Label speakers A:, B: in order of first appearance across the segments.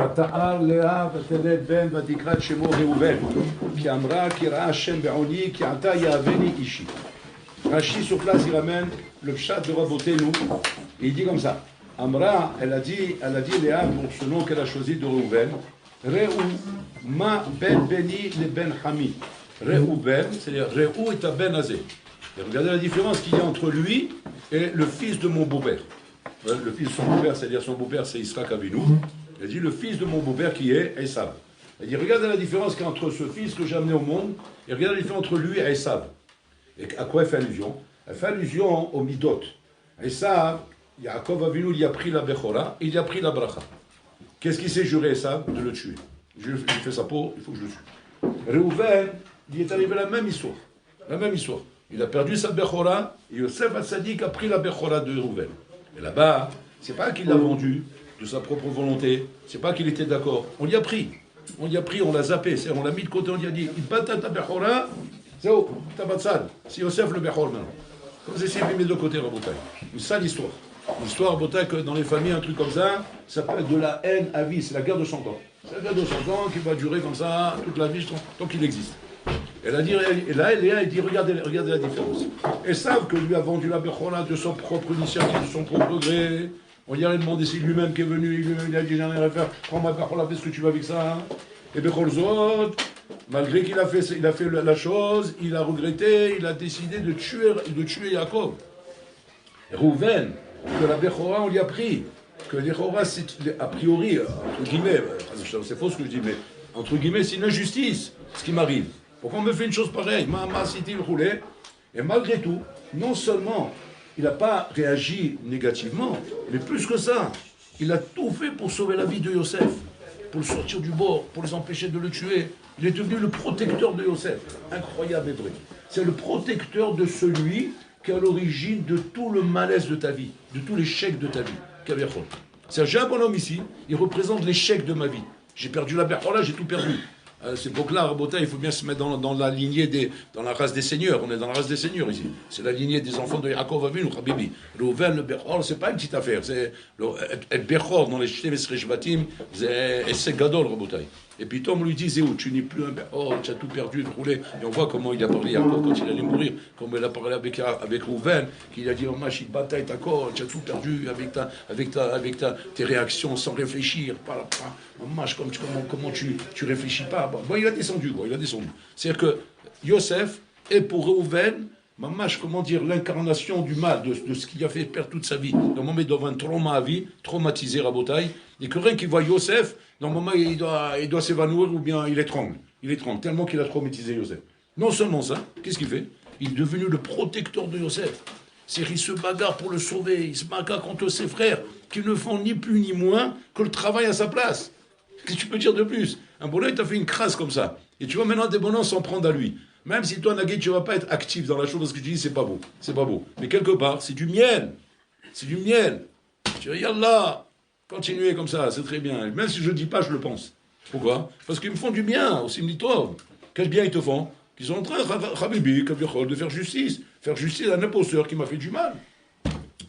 A: ותער לאה ותלד בן ותקרא את שמו ראובן כי אמרה כי ראה השם בעוני כי עתה יאהבני אישי. Rashi sur place il ramène le pshat de Rabotenu et il dit comme ça. Amra, elle a dit Léa pour ce nom qu'elle a choisi de Reuven. Réou ma ben beni le ben hami. Reuven, c'est-à-dire Réou est un ben azé. Et regardez la différence qu'il y a entre lui et le fils de mon beau-père. Le fils de son beau-père, c'est-à-dire son beau-père c'est Yitzhak Avinu. Elle dit le fils de mon beau-père qui est Esav. Elle dit regardez la différence qu'il y a entre ce fils que j'ai amené au monde et regardez la différence entre lui et Esav. Et à quoi elle fait allusion? Elle fait allusion au midot. Esav, Yaakov Avinu, il a pris la Bechora, il a pris la Bracha. Qu'est-ce qu'il s'est juré, Esav? De le tuer. Il fait sa peau, il faut que je le tue. Reuven, il est arrivé la même histoire. La même histoire. Il a perdu sa Bechora, et Yosef Hatzadik a pris la Bechora de Reuven. Et là-bas, c'est pas qu'il l'a vendu de sa propre volonté, c'est pas qu'il était d'accord. On l'y a pris. On l'y a pris, on l'a zappé, on l'a mis de côté, on lui a dit, il bata ta Bechora, c'est où? Tabatsad. C'est Yosef le Bechor maintenant. Comme c'est essayez de mettre de côté, Rabotai. Une sale histoire. Une histoire, Rabotai, que dans les familles, un truc comme ça peut être de la haine à vie. C'est la guerre de 100 ans. C'est la guerre de 100 ans qui va durer comme ça toute la vie, tant qu'il existe. Elle a dit, et là, Léa, elle dit, regardez la différence. Elles savent que lui a vendu la Bechora de son propre initiative, de son propre gré. On y a demandé, c'est lui-même qui est venu, lui-même il a dit, j'en ai rien à faire, prends ma Bechora, fais ce que tu veux avec ça. Et Becholzot, malgré qu'il a fait la chose, il a regretté, il a décidé de tuer Yaakov. Reuven, que la Bechora, on lui a pris. Que les Bechora, c'est a priori, entre guillemets, c'est faux ce que je dis, mais entre guillemets, c'est une injustice, ce qui m'arrive. Pourquoi on me fait une chose pareille? Et malgré tout, non seulement il n'a pas réagi négativement, mais plus que ça, il a tout fait pour sauver la vie de Yosef, pour le sortir du bord, pour les empêcher de le tuer. Il est devenu le protecteur de Yosef. Incroyable hébreu. C'est le protecteur de celui qui est à l'origine de tout le malaise de ta vie, de tout l'échec de ta vie. C'est un bonhomme ici, il représente l'échec de ma vie. J'ai perdu la Bechora, j'ai tout perdu. C'est pour que là, Rabota, il faut bien se mettre dans la lignée dans la race des seigneurs. On est dans la race des seigneurs ici. C'est la lignée des enfants de Yaakov Avinu, Habibi. Reuven, le Bechor, c'est pas une petite affaire. C'est le Bechor dans les Shteves Reshvatim, c'est Gadol, Rabota. Et puis Tom lui dit, Zéou, tu n'es plus un Bechor, tu as tout perdu, roulé. Et on voit comment il a parlé à Yaakov quand il allait mourir, comment il a parlé avec Reuven, qu'il a dit, oh mach, il bataille ta corps, tu as tout perdu avec tes réactions sans réfléchir. Mach, comment tu réfléchis pas. Bon, il a descendu, quoi, il a descendu. C'est-à-dire que Yosef est pour Reuven, Mamash, comment dire, l'incarnation du mal, de ce qu'il a fait perdre toute sa vie. Normalement, il doit avoir un trauma à vie, traumatisé, Rabotaï, et que rien qu'il voit Yosef, normalement, il doit s'évanouir ou bien il étrangle. Il étrangle, tellement qu'il a traumatisé Yosef. Non seulement ça, qu'est-ce qu'il fait? Il est devenu le protecteur de Yosef. C'est qu'il se bagarre pour le sauver, il se bagarre contre ses frères, qui ne font ni plus ni moins que le travail à sa place. Qu'est-ce que tu peux dire de plus? Un bonhomme, il t'a fait une crasse comme ça. Et tu vois maintenant des bonhommes s'en prendre à lui. Même si toi, Nagui, tu ne vas pas être actif dans la chose, parce que tu dis, c'est pas beau. C'est pas beau. Mais quelque part, c'est du miel. C'est du miel. Tu dis, Yallah, continuez comme ça, c'est très bien. Même si je ne dis pas, je le pense. Pourquoi? Parce qu'ils me font du bien, aussi Mlitov. Quel bien ils te font? Qu'ils sont en train, Habibi, de faire justice. Faire justice à un imposteur qui m'a fait du mal.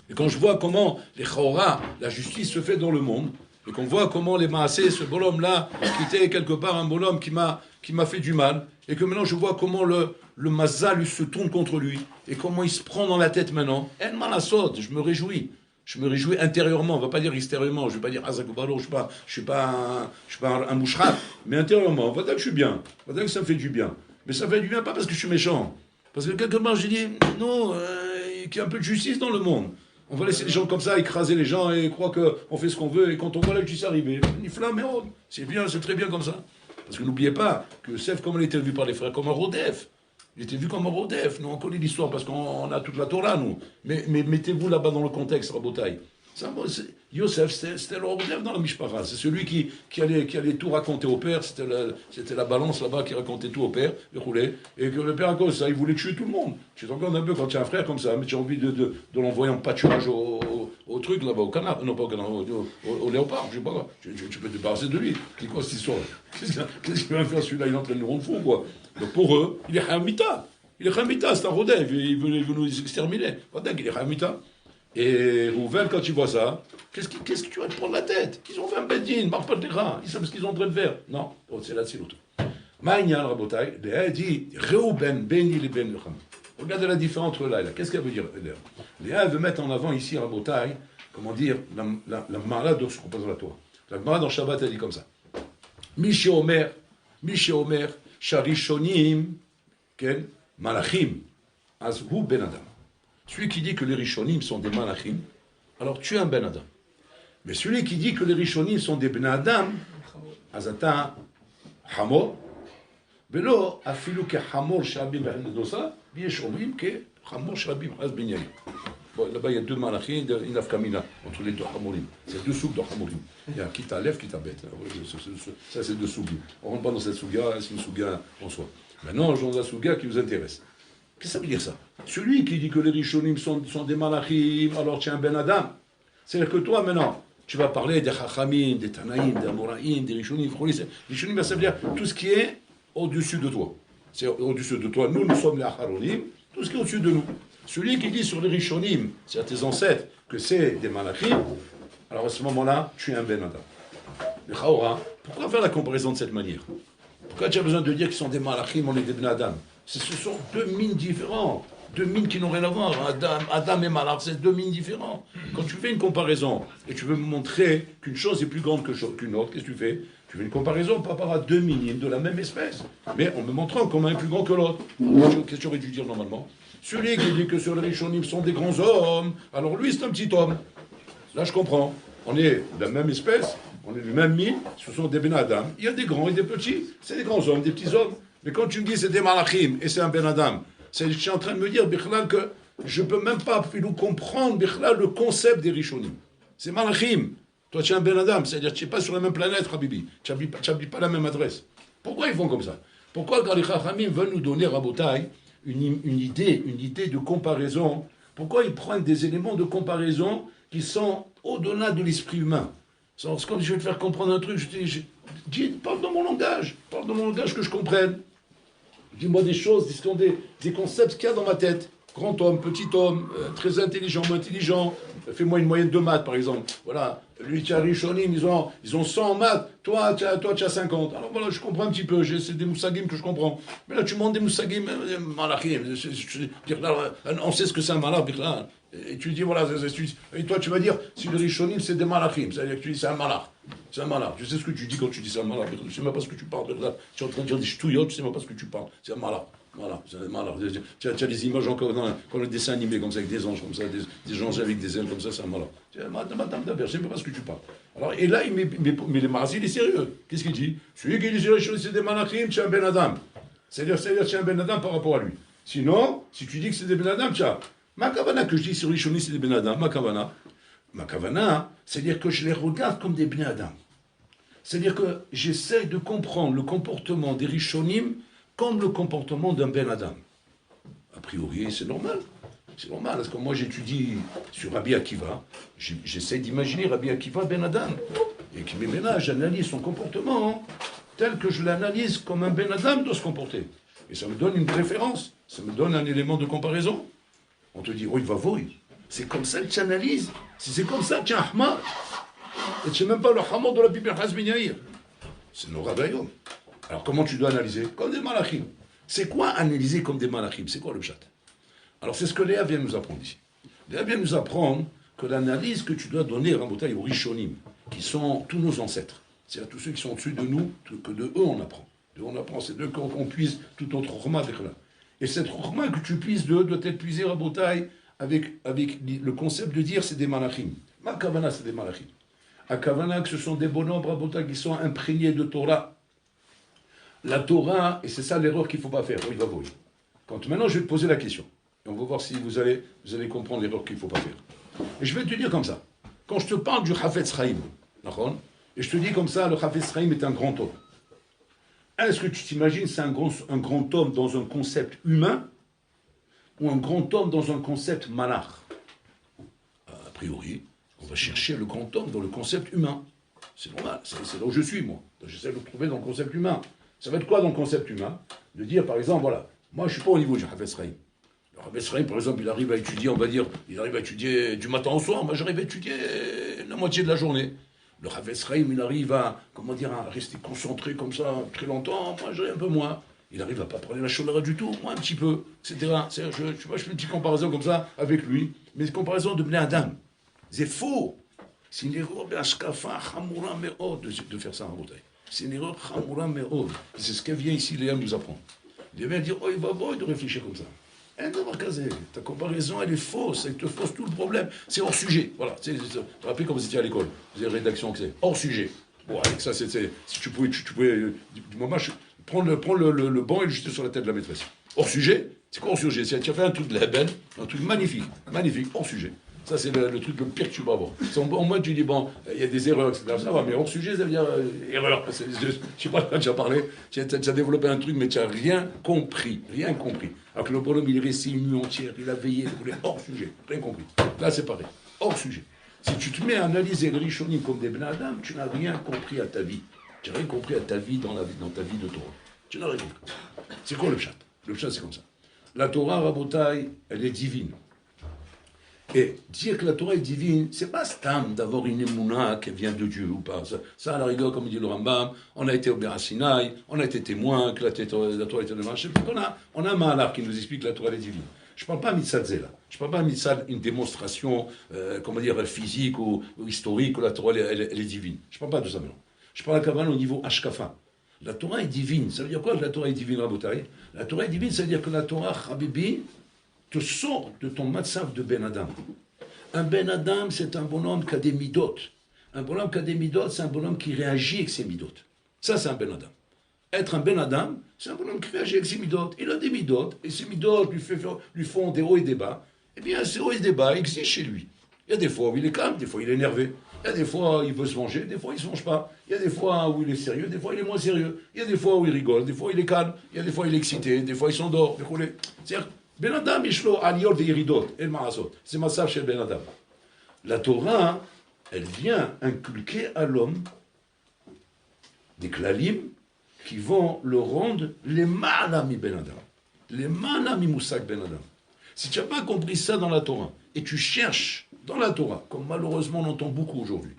A: Et quand je vois comment les Chora, la justice se fait dans le monde, et qu'on voit comment les Maasé, ce bonhomme-là, qui était quelque part un bonhomme qui m'a fait du mal, et que maintenant je vois comment le Mazal se tourne contre lui, et comment il se prend dans la tête maintenant, En Malasot, je me réjouis. Je me réjouis intérieurement, on ne va pas dire extérieurement, je ne vais pas dire Azakobalo, je ne suis pas un mouchrat, mais intérieurement, on va dire que je suis bien, on va dire que ça me fait du bien. Mais ça me fait du bien pas parce que je suis méchant, parce que quelque part je dis, non, qu'il y a un peu de justice dans le monde. On va laisser les gens comme ça écraser les gens et croire qu'on fait ce qu'on veut, et quand on voit la justice arriver, ni flamme, mais oh, c'est bien, c'est très bien comme ça. Parce que n'oubliez pas que Yosef, comme il était vu par les frères, comme un Rodef. Il était vu comme un Rodef. Nous, on connaît l'histoire parce qu'on a toute la Torah, nous. Mais mettez-vous là-bas dans le contexte, Rabotaï. Yosef, c'était le Rodef dans la Mishpara. C'est celui qui allait tout raconter au père. C'était la balance là-bas qui racontait tout au père, le roulé. Et que le père, à cause de ça, il voulait tuer tout le monde. Tu te rends compte un peu quand tu as un frère comme ça, mais tu as envie de l'envoyer en pâturage au truc là-bas, au canard, non pas au canard, au léopard, je sais pas, tu peux te débarrasser de lui. C'est quoi cette histoire? Qu'est-ce qu'il va faire celui-là? Il est en train de nous rendre fou, quoi. Donc pour eux, il est Hamita. Il est Hamita, c'est un Rodef, il veut nous exterminer. Il est Hamita. Et Rouven, quand il voit ça, qu'est-ce que tu vas te prendre la tête? Ils ont fait un bedin, marque pas de terrain, ils savent ce qu'ils ont en train de faire. Non, c'est là, c'est l'autre. Maïnyan Rabotai, Léa dit Reuben, Beni, les Ben Lecham. Regardez la différence entre là et là. Qu'est-ce qu'elle veut dire, Léa? Léa veut mettre en avant ici, Rabotai, comment dire, la Mara de ce qu'on pose à la Torah. La Mara dans Shabbat, elle dit comme ça. Miché Omer, Sharishonim, Ken, Malachim, Azhu Ben Adam. Celui qui dit que les Rishonim sont des Malachim, alors tu es un Ben Adam. Mais celui qui dit que les Rishonim sont des Ben Adam, Azata Hamor, Velo, Afilu ke Hamor Shabim Benedosa, Biesh Omrim ke Hamor Shabim Az Ben Yair. Bon, là-bas, il y a deux malachim, une afkamina, entre les deux hamorim. C'est deux souks de hamorim. Il y a qui t'a lève, qui t'a bête. Ça, c'est deux souks. On ne rentre pas dans cette souga, c'est une souga en soi. Maintenant, dans la souga qui vous intéresse. Qu'est-ce que ça veut dire ça? Celui qui dit que les rishonim sont des malachim, alors tu es un ben adam. C'est-à-dire que toi, maintenant, tu vas parler des chachamim, des tanaïm, des amoraïm, des rishonim. Les rishonim, ça veut dire tout ce qui est au-dessus de toi. C'est au-dessus de toi. Nous sommes les acharonim, tout ce qui est au-dessus de nous. Celui qui dit sur les Rishonim, c'est-à-dire tes ancêtres, que c'est des Malachim, alors à ce moment-là, tu es un Ben Adam. Mais Chaora, pourquoi faire la comparaison de cette manière? Pourquoi tu as besoin de dire qu'ils sont des Malachim, on est des Ben Adam? Ce sont deux mines différentes, deux mines qui n'ont rien à voir. Adam et Malach, c'est deux mines différentes. Quand tu fais une comparaison et tu veux me montrer qu'une chose est plus grande qu'une autre, qu'est-ce que tu fais? Tu fais une comparaison par rapport à deux minimes de la même espèce, mais en me montrant qu'on a un plus grand que l'autre. Qu'est-ce que tu aurais dû dire normalement? Celui qui dit que sur les Rishonim sont des grands hommes, alors lui c'est un petit homme. Là je comprends. On est de la même espèce, on est du même mine, ce sont des Ben Adam. Il y a des grands et des petits, c'est des grands hommes, des petits hommes. Mais quand tu me dis c'est des Malachim et c'est un Ben Adam, je suis en train de me dire, Bichlal, que je ne peux même pas comprendre, Bichlal, le concept des Rishonim. C'est Malachim. Toi tu es un Ben Adam, c'est-à-dire que tu n'es pas sur la même planète, Habibi. Tu n'habites pas la même adresse. Pourquoi ils font comme ça? Pourquoi quand les Chachamim veulent nous donner Rabotai une idée de comparaison? Pourquoi ils prennent des éléments de comparaison qui sont au-delà de l'esprit humain? C'est comme si je vais te faire comprendre un truc, je te dis, parle dans mon langage que je comprenne. Dis-moi des choses, des concepts qu'il y a dans ma tête. Grand homme, petit homme, très intelligent, moins intelligent. Fais-moi une moyenne de maths, par exemple. Voilà. Lui, tu as Rishonim, ils ont 100 en maths. Toi, tu as 50. Alors voilà, je comprends un petit peu. C'est des moussagim que je comprends. Mais là, tu montes des moussagim, malachim. On sait ce que c'est un malach, et tu dis, voilà. Et toi, tu vas dire, si le Rishonim, c'est des malachim. C'est-à-dire que tu dis, c'est un malach. C'est un malach. Je sais ce que tu dis quand tu dis c'est un malach. Je ne sais même pas ce que tu parles. Tu es en train de dire des ch'touillottes, je ne sais même pas ce que tu parles. C'est un malach. Voilà, tu as des images encore dans le dessin animé comme ça, avec des anges comme ça, des anges avec des ailes comme ça, c'est un malin. Madame Daber, je ne sais même pas ce que tu parles. Alors, et là, mais les Marzi, il est sérieux. Qu'est-ce qu'il dit? Celui qui dit sur les choses, c'est des malachim, tu es un Ben Adam. C'est-à-dire tu es un Ben Adam par rapport à lui. Sinon, si tu dis que c'est des Ben Adam, tu as. Ma kavana que je dis sur les choses, c'est des Ben Adam. Ma kavana, c'est-à-dire que je les regarde comme des Ben Adam. C'est-à-dire que j'essaie de comprendre le comportement des Rishonim comme le comportement d'un Ben Adam. A priori, c'est normal. C'est normal, parce que moi j'étudie sur Rabbi Akiva, j'essaie d'imaginer Rabbi Akiva Ben Adam. Et que maintenant j'analyse son comportement tel que je l'analyse comme un Ben Adam doit se comporter. Et ça me donne une préférence, ça me donne un élément de comparaison. On te dit, oui, va voy. C'est comme ça que tu analyses. Si c'est comme ça, tu es un Ahmad. Et tu n'es même pas le Hamad de la Bible Hazben Yair. C'est nos rabayom. Alors comment tu dois analyser? Comme des malachim. C'est quoi analyser comme des malachim? C'est quoi le pshat? Alors c'est ce que Léa vient nous apprendre ici. Léa vient nous apprendre que l'analyse que tu dois donner Rabotai aux Rishonim, qui sont tous nos ancêtres, c'est-à-dire tous ceux qui sont au-dessus de nous, que de eux on apprend. C'est d'eux qu'on puise toute notre chorma avec là. Et cette chorma que tu puises d'eux doit être puisée Rabotai avec le concept de dire c'est des malachim. Ma kavana c'est des malachim. A kavana que ce sont des bonhommes Rabotai qui sont imprégnés de Torah. La Torah, et c'est ça l'erreur qu'il ne faut pas faire. Oui, va voir. Quand maintenant je vais te poser la question, et on va voir si vous allez comprendre l'erreur qu'il ne faut pas faire. Et je vais te dire comme ça. Quand je te parle du Chafetz Chaim, et je te dis comme ça, le Chafetz Chaim est un grand homme. Est-ce que tu t'imagines c'est un grand homme dans un concept humain ou un grand homme dans un concept malach? A priori, on va chercher le grand homme dans le concept humain. C'est normal, c'est là où je suis, moi. J'essaie de le trouver dans le concept humain. Ça va être quoi dans le concept humain? De dire, par exemple, voilà, moi je ne suis pas au niveau du Chafetz Chaim. Le Rav Israël, par exemple, il arrive à étudier, on va dire, il arrive à étudier du matin au soir. Moi, j'arrive à étudier la moitié de la journée. Le Rav Israël, il arrive à, comment dire, à rester concentré comme ça très longtemps. Moi, j'ai un peu moins. Il arrive à pas parler la cholera du tout, moi un petit peu, etc. Je fais une petite comparaison comme ça avec lui, mais une comparaison de Bnei Adam. C'est faux. C'est une erreur d'Ashkafa Hamoura Me'od de faire ça en bouteille. C'est une erreur Hamoura Me'od. C'est ce qu'elle vient ici, Léa nous apprendre. Il vient dire, oh, il va bon de réfléchir comme ça. Ta comparaison, elle est fausse, elle te fausse tout le problème. C'est hors sujet. Voilà. Tu te rappelles comme vous étiez à l'école. Vous avez rédaction que c'est hors sujet. Bon, avec ça, si tu pouvais, du moment, prendre le banc et le jeter sur la tête de la maîtresse. Hors sujet, c'est quoi hors sujet? Tu as fait un truc de la belle, un truc magnifique, hors sujet. Ça, c'est le truc le pire que tu vas avoir. Au moins, tu dis, bon, il y a des erreurs, etc. Ça va, mais hors sujet, ça veut dire erreur. Je ne sais pas, tu as parlé, tu as développé un truc, mais tu n'as rien compris. Rien compris. Alors que le bonhomme, il est resté une nuit entière, il a veillé, il est hors sujet. Rien compris. Là, c'est pareil. Hors sujet. Si tu te mets à analyser les Rishonim comme des Ben Adam, tu n'as rien compris à ta vie. Tu n'as rien compris à ta vie dans ta vie de Torah. Tu n'as rien compris. C'est quoi le pshat? Le pshat, c'est comme ça. La Torah, Rabotai, elle est divine. Et dire que la Torah est divine, c'est pas stam d'avoir une émouna qui vient de Dieu ou pas. Ça, à la rigueur, comme dit le Rambam, on a été au Béra Sinaï, on a été témoin que la Torah était de marché. On a un Mahalar qui nous explique que la Torah est divine. Je ne parle pas à Mitzad là. Je ne parle pas à Mitzad, une démonstration, comment dire, physique ou historique, où la Torah elle est divine. Je ne parle pas de ça maintenant. Je parle à Kavan au niveau Ashkafa. La Torah est divine. Ça veut dire quoi que la Torah est divine, Rabotai? La Torah est divine, ça veut dire que la Torah, Habibi, te sort de ton matzav de Ben Adam. Un Ben Adam, c'est un bonhomme qui a des midot. Un bonhomme qui a des midot, c'est un bonhomme qui réagit avec ses midot. Ça, c'est un Ben Adam. Être un Ben Adam, c'est un bonhomme qui réagit avec ses midot. Il a des midot, et ses midot lui font des hauts et des bas. Eh bien, ces hauts et des bas existent chez lui. Il y a des fois où il est calme, des fois il est énervé. Il y a des fois où il veut se venger, des fois il ne se venge pas. Il y a des fois où il est sérieux, des fois il est moins sérieux. Il y a des fois où il rigole, des fois il est calme. Il y a des fois il est excité, des fois il s'endort. C'est-à-dire, Ben Adam, Ishlo, Aliot et Iridot, El Marasot. C'est ma save chez Ben Adam. La Torah, elle vient inculquer à l'homme des klalim qui vont le rendre les malami Ben Adam. Les malami Moussak Ben Adam. Si tu n'as pas compris ça dans la Torah, et tu cherches dans la Torah, comme malheureusement on entend beaucoup aujourd'hui,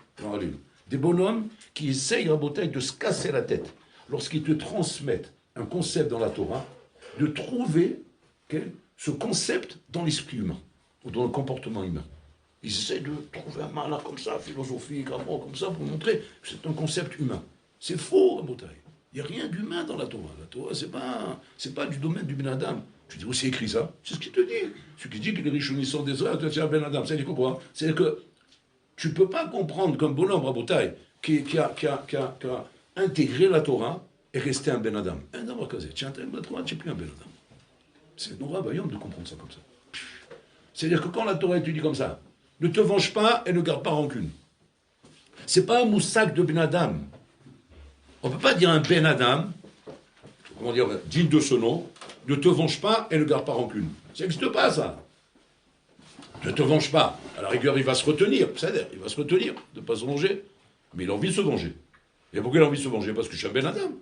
A: des bonhommes qui essayent, Rabotai, de se casser la tête lorsqu'ils te transmettent un concept dans la Torah, de trouver ce concept dans l'esprit humain, ou dans le comportement humain. Ils essaient de trouver un malin comme ça, philosophique, un mot comme ça, pour montrer que c'est un concept humain. C'est faux, Rabotai. Il n'y a rien d'humain dans la Torah. La Torah, c'est pas du domaine du Ben Adam. Tu dis, où c'est écrit ça? C'est ce qu'il te dit. Ce qui dit que les Rishonim sont des hommes, c'est un Ben Adam. C'est quoi? C'est que tu ne peux pas comprendre qu'un bonhomme, Rabotai, qui a intégré la Torah, est resté un Ben Adam. Un homme casé. Tu intègres la Torah, tu n'es plus un Ben Adam. C'est Nora Bayom de comprendre ça comme ça. C'est-à-dire que quand la Torah étudie comme ça, ne te venge pas et ne garde pas rancune. C'est pas un moussak de Ben Adam. On ne peut pas dire un Ben Adam, comment dire, digne de ce nom, ne te venge pas et ne garde pas rancune. Ça n'existe pas, ça. Ne te venge pas. À la rigueur, il va se retenir. C'est-à-dire, il va se retenir de ne pas se venger. Mais il a envie de se venger. Et pourquoi il a envie de se venger? Parce que je suis un Ben Adam.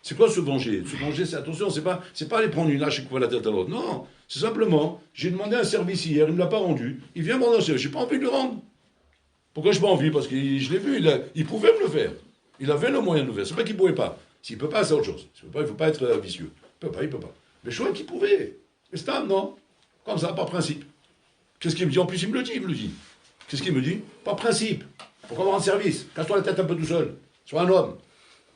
A: C'est quoi se venger? Se venger, c'est attention, c'est pas aller prendre une hache et couper la tête à l'autre. Non, c'est simplement, j'ai demandé un service hier, il ne me l'a pas rendu. Il vient me rendre un service, j'ai pas envie de le rendre. Pourquoi je n'ai pas envie? Parce que je l'ai vu, il pouvait me le faire. Il avait le moyen de le faire. C'est pas qu'il ne pouvait pas. S'il ne peut pas, c'est autre chose. Il ne faut pas être vicieux. Il peut pas. Mais je crois qu'il pouvait. Mais c'est un non. Comme ça, par principe. Qu'est-ce qu'il me dit? En plus, il me le dit. Qu'est-ce qu'il me dit? Par principe. Pourquoi me rendre service? Casse-toi la tête un peu tout seul. Sois un homme.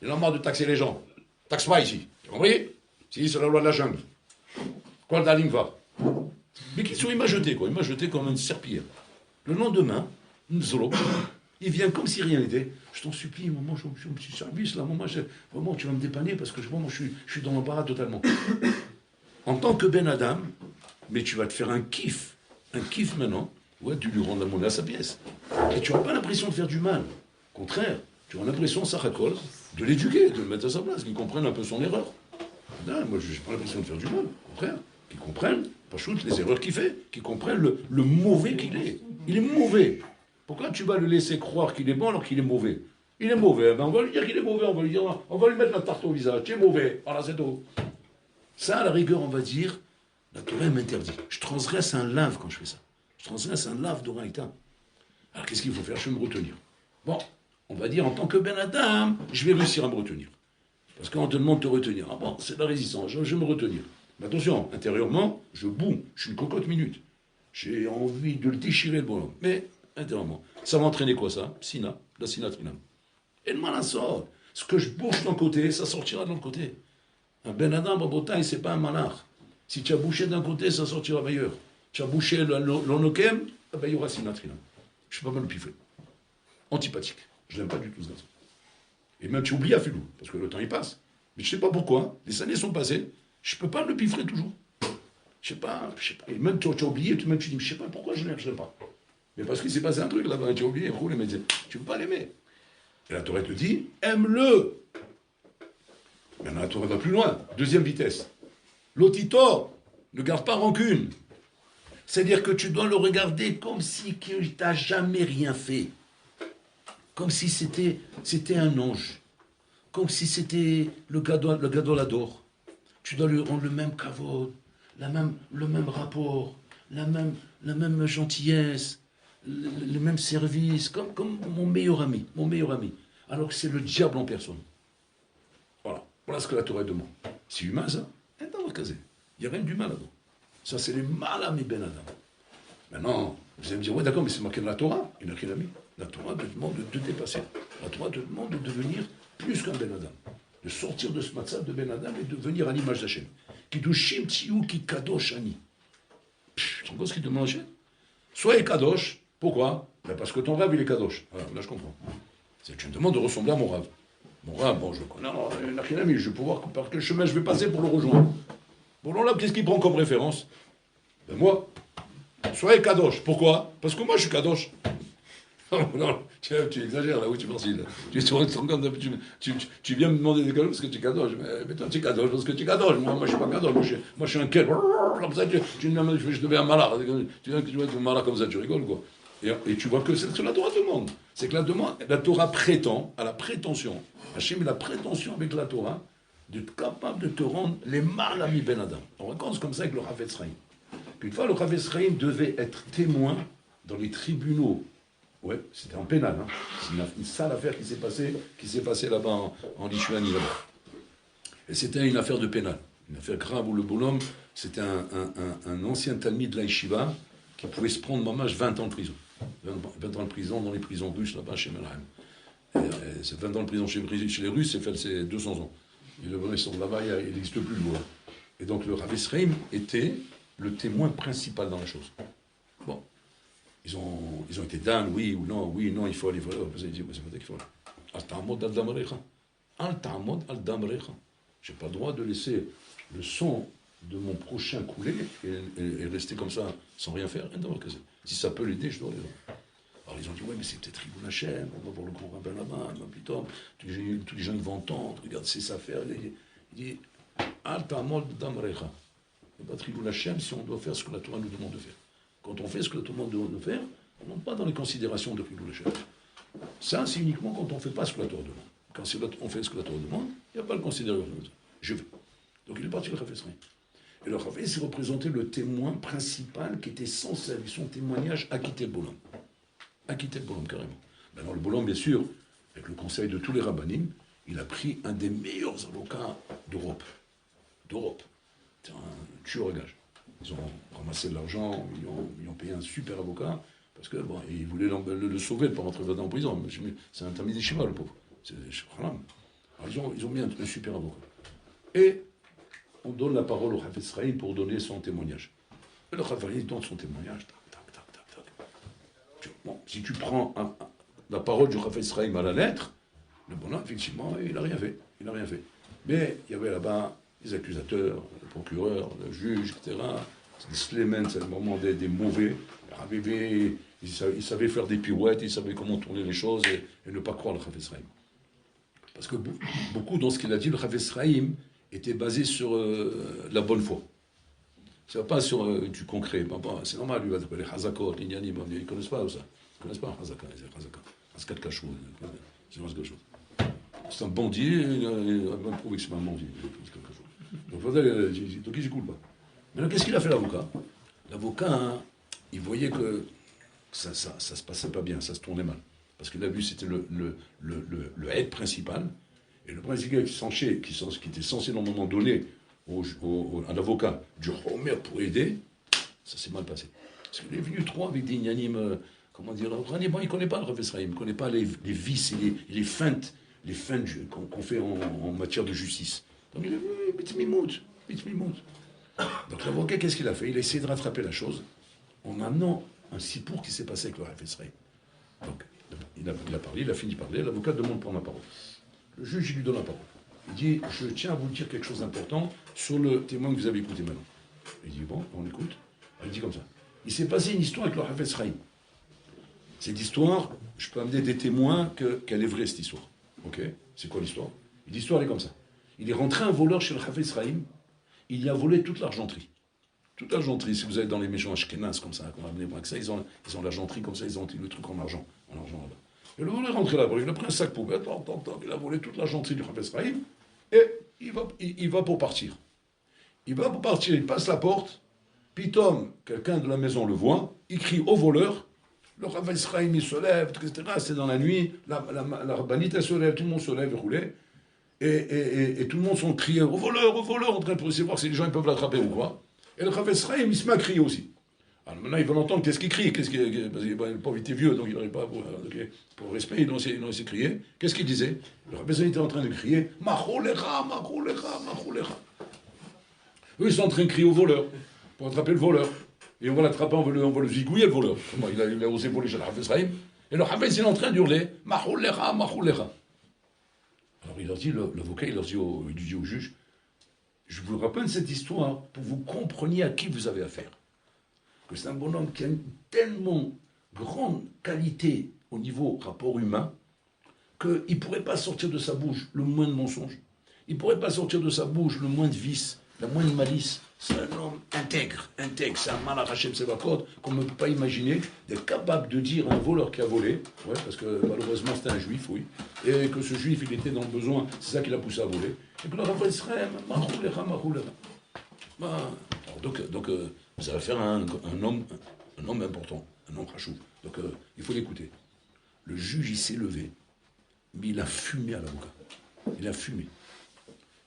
A: Il en a marre de taxer les gens. Taxe pas ici. Tu as compris? Si, c'est la loi de la jungle. Quoi le daling va? Mais il m'a jeté, quoi. Il m'a jeté comme une serpillière. Le lendemain, Zolo, il vient comme si rien n'était. Je t'en supplie, maman, je suis un petit service, là, maman, vraiment, tu vas me dépanner parce que vraiment, je suis dans l'embarras totalement. En tant que Ben Adam, mais tu vas te faire un kiff maintenant, ouais, tu lui rends la monnaie à sa pièce. Et tu n'auras pas l'impression de faire du mal. Au contraire, tu auras l'impression, Sarakol, de l'éduquer, de le mettre à sa place, qu'il comprenne un peu son erreur. Non, moi, je n'ai pas l'impression de faire du mal. Au contraire, qu'il comprenne, pas chouette, les erreurs qu'il fait, qu'il comprenne le mauvais qu'il est. Il est mauvais. Pourquoi tu vas le laisser croire qu'il est bon alors qu'il est mauvais? Il est mauvais, ben on va lui dire qu'il est mauvais, on va lui mettre la tarte au visage. Tu es mauvais, voilà, c'est tout. Ça, à la rigueur, on va dire, La Torah m'interdit. Je transgresse un lave quand je fais ça. Je transgresse un lave d'Oraïta. Alors qu'est-ce qu'il faut faire? Je vais me retenir. Bon, on va dire en tant que Ben Adam, je vais réussir à me retenir. Parce qu'on te demande de te retenir. Ah bon, c'est de la résistance, je vais me retenir. Mais attention, intérieurement, je boum, je suis une cocotte minute. J'ai envie de le déchirer le bonhomme. Mais intérieurement, ça va entraîner quoi ça? Sina, la sinatrinam. Et le malin sort. Ce que je bouche d'un côté, ça sortira de l'autre côté. Un Ben Adam, Babotaï, c'est pas un malard. Si tu as bouché d'un côté, ça sortira meilleur. Tu as bouché l'onokem, il y aura sinatrinam. Je ne suis pas mal piffé. Antipathique. Je n'aime pas du tout ce garçon. Et même tu oublies à Filou, parce que le temps il passe. Mais je ne sais pas pourquoi, les années sont passées, je ne peux pas le piffrer toujours. Je ne sais pas. Et même tu as oublié, même tu dis, je ne sais pas pourquoi je n'aime pas. Mais parce qu'il s'est passé un truc là-bas, tu as oublié, roule, mais tu ne peux pas l'aimer. Et la Torah te dit, aime-le. Maintenant la Torah va plus loin, deuxième vitesse. L'otitor, ne garde pas rancune. C'est-à-dire que tu dois le regarder comme si il ne t'a jamais rien fait. Comme si c'était un ange. Comme si c'était le gadolador. Tu dois lui rendre le même kavod, le même rapport, la même gentillesse, le même service, comme mon meilleur ami. Alors que c'est le diable en personne. Voilà ce que la Torah demande. C'est humain ça? Il n'y a rien d'humain là-dedans. Ça, c'est les malam et ben Adam. Maintenant, vous allez me dire, ouais, d'accord, mais c'est marqué dans la Torah. Il n'a rien à mis. La Torah te demande de te dépasser. La Torah te demande de devenir plus qu'un ben Adam. De sortir de ce matzah de ben Adam et de devenir à l'image d'Hachem. Kidushim tiou ki kadosh ani. Tu comprends ce qu'il demande Hachem? Soyez kadosh. Pourquoi? Ben parce que ton rave, il est kadosh. Voilà, là, je comprends. Tu me demandes de ressembler à mon rave. Mon rave, bon, je le connais. Non, il n'a rien à mis. Je vais pouvoir par quel chemin je vais passer pour le rejoindre. Bon, là, qu'est-ce qu'il prend comme référence? Ben moi, soyez kadosh. Pourquoi? Parce que moi, je suis kadosh. Non, tu exagères là, oui, tu penses. Tu viens me demander des kadosh parce que tu es kadosh. Mais toi, tu es kadosh parce que tu es kadosh. Moi, je ne suis pas kadosh. Moi, je suis un kel. Comme ça, je deviens un malard. Tu vas être un malard comme ça, tu rigoles, quoi. Et tu vois que c'est ce que la Torah demande. C'est que la Torah prétend, à la prétention, Hachem a la prétention avec la Torah, d'être capable de te rendre les mal amis Ben Adam. On raconte comme ça avec le Chavetz Chaim. Qu'une fois, le Chavetz Chaim devait être témoin dans les tribunaux. Ouais, c'était en pénal. Hein. C'est une sale affaire qui s'est passée là-bas en Lituanie. Là-bas. Et c'était une affaire de pénal. Une affaire grave où le bonhomme, c'était un ancien talmid de la Yeshiva qui pouvait se prendre, mamage, 20 ans de prison. 20 ans de prison dans les prisons russes là-bas chez Melhem. C'est 20 ans de prison chez les Russes, c'est 200 ans. Et le bonhomme, ils sont là-bas, il n'existe plus le loi. Et donc le Chavetz Chaim était le témoin principal dans la chose. Bon. Ils ont été damnés, oui ou non, il faut aller. Vous avez dit, c'est pas qu'il faut aller. Al-Ta'amod al-Damrecha. Al-Ta'amod al-Damrecha. Je n'ai pas le droit de laisser le sang de mon prochain couler et rester comme ça sans rien faire. Si ça peut l'aider, je dois l'aider. Alors ils ont dit, ouais, mais c'est peut-être Riboul Hashem, on va voir le grand rabbin là-bas, plutôt, tous les gens vont entendre, regarde ces affaires. Il dit, Al-Ta'amod al-Damrecha. Il n'y a pas de Riboul Hashem si on doit faire ce que la Torah nous demande de faire. Quand on fait ce que la Torah nous demande de faire, on n'entre pas dans les considérations de Riboul Hashem. Ça, c'est uniquement quand on ne fait pas ce que la Torah demande. Quand on fait ce que la Torah demande, il n'y a pas le considération. Je vais. Donc il est parti le Chavetz Chaim. Et le Chavetz représentait le témoin principal qui était censé, avec son témoignage, acquitter le bonhomme. Acquitter le bonhomme, carrément. Maintenant, le bonhomme, bien sûr, avec le conseil de tous les rabbinim, il a pris un des meilleurs avocats d'Europe. C'est un tueur à gage. Ils ont ramassé de l'argent, ils ont payé un super avocat, parce que bon, ils voulaient le sauver, de ne pas rentrer en prison. C'est un Talmid Yeshiva, le pauvre. Alors ils ont mis un super avocat. Et on donne la parole au Chavetz Chaim pour donner son témoignage. Et le Chavetz Chaim donne son témoignage. Bon, si tu prends la parole du Chavetz Chaim à la lettre, le bonhomme, effectivement, il n'a rien fait. Mais il y avait là-bas les accusateurs, le procureur, le juge, etc. C'est des slémens, c'est le moment des mauvais. Ils savaient faire des pirouettes, ils savaient comment tourner les choses et ne pas croire le Chavetz Chaim. Parce que beaucoup, dans ce qu'il a dit, le Chavetz Chaim était basé sur la bonne foi. Ce n'est pas sur du concret. C'est normal, lui, il va dire les Hazakot, les Nyanim, ils ne connaissent pas ça. Ils ne connaissent pas Hazaka, Hazkat Kachou, c'est quelque chose. C'est un bandit, il va me prouver que c'est pas un bandit. Donc, il j'écoute pas. Maintenant, qu'est-ce qu'il a fait l'avocat? L'avocat, hein, il voyait que ça se passait pas bien, ça se tournait mal. Parce qu'il a vu c'était le aide principal. Et le principal qui était censé normalement donner à l'avocat du Homer pour aider, ça s'est mal passé. Parce qu'il est venu trop avec des ignanim, comment dire, bon, il ne connaît pas le Rav Israël, il ne connaît pas les vices et les feintes qu'on fait en matière de justice. Donc il a dit, bitmimout. Donc l'avocat, qu'est-ce qu'il a fait? Il a essayé de rattraper la chose en amenant un sipour qui s'est passé avec le Rav Israël. Donc il a parlé, il a fini de parler, l'avocat demande de prendre la parole. Le juge, il lui donne la parole. Il dit, je tiens à vous dire quelque chose d'important sur le témoin que vous avez écouté maintenant. Il dit, bon, on écoute. Il dit comme ça. Il s'est passé une histoire avec le Hafez Chaim. Cette histoire, je peux amener des témoins qu'elle est vraie, cette histoire. Ok? C'est quoi l'histoire? L'histoire, elle est comme ça. Il est rentré un voleur chez le Hafez Chaim. Il y a volé toute l'argenterie. Toute l'argenterie, si vous êtes dans les maisons ashkénazes comme ça, qu'on a amené avec ça, ils ont l'argenterie comme ça, ils ont le truc en argent là-bas. Et le voleur est rentré là-bas, il a pris un sac poubelle, il a volé toute l'argenterie du Hafez Chaim, et il va pour partir. Il va pour partir, il passe la porte, pitom, quelqu'un de la maison le voit, il crie au voleur, le Hafez Chaim il se lève, etc. C'est dans la nuit, la rabbinite se lève, tout le monde se lève et roulait, et tout le monde sont criés au voleur, en train de essayer de voir si les gens ils peuvent l'attraper ou quoi. Et le Hafez Chaim il se met à crier aussi. Alors maintenant, ils veulent entendre qu'est-ce qu'il crie, parce qu'il le pauvre était vieux, donc il n'arrive pas pour respect, ils ont essayé de crier. Qu'est-ce qu'il disait? Le Rabbi était en train de crier Macholecha, Macholecha, Macholecha. Eux, ils sont en train de crier au voleur, pour attraper le voleur. Et on va l'attraper, on va le zigouiller, le voleur. Comment il a osé voler chez le Hafez Chaim. Et le Hafez, il est en train d'hurler Macholecha, Macholecha. Alors il leur dit, l'avocat, il dit au juge, je vous raconte cette histoire pour que vous compreniez à qui vous avez affaire. Que c'est un bonhomme qui a une tellement grande qualité au niveau rapport humain qu'il ne pourrait pas sortir de sa bouche le moins de mensonges. Il ne pourrait pas sortir de sa bouche le moins de vice, la moindre malice. C'est un homme intègre. C'est un malach Hashem Sevakot qu'on ne peut pas imaginer d'être capable de dire à un voleur qui a volé, ouais, parce que malheureusement c'était un juif, oui, et que ce juif il était dans le besoin, c'est ça qui l'a poussé à voler. Et que le Rav Israël, donc vous allez faire un homme important, un homme rachou. Donc il faut l'écouter. Le juge, il s'est levé, mais il a fumé à l'avocat. Il a fumé.